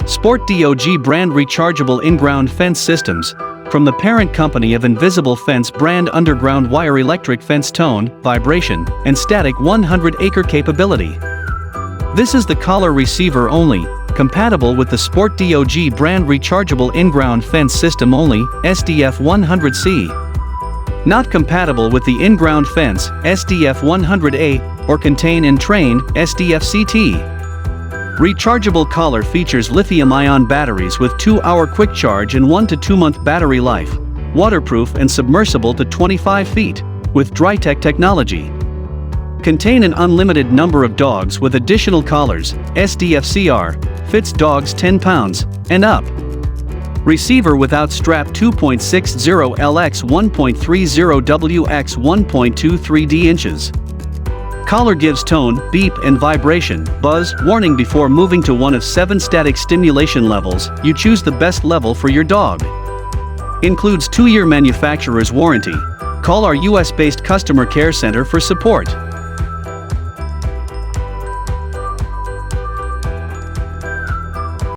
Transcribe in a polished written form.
SportDOG brand rechargeable in-ground fence systems, from the parent company of Invisible Fence brand underground wire electric fence tone, vibration, and static 100-acre capability. This is the collar receiver only, compatible with the SportDOG brand rechargeable in-ground fence system only, SDF 100C. Not compatible with the in-ground fence, SDF 100A, or contain and train, SDF CT. Rechargeable collar features lithium-ion batteries with 2-hour quick charge and 1 to 2 month battery life, waterproof and submersible to 25 feet, with Drytech technology. Contain an unlimited number of dogs with additional collars, SDF-CR, fits dogs 10 pounds, and up. Receiver without strap 2.60 LX 1.30 WX 1.23D inches. Collar gives tone, beep and vibration, buzz, warning before moving to one of 7 static stimulation levels. You choose the best level for your dog. Includes 2-year manufacturer's warranty. Call our US-based customer care center for support.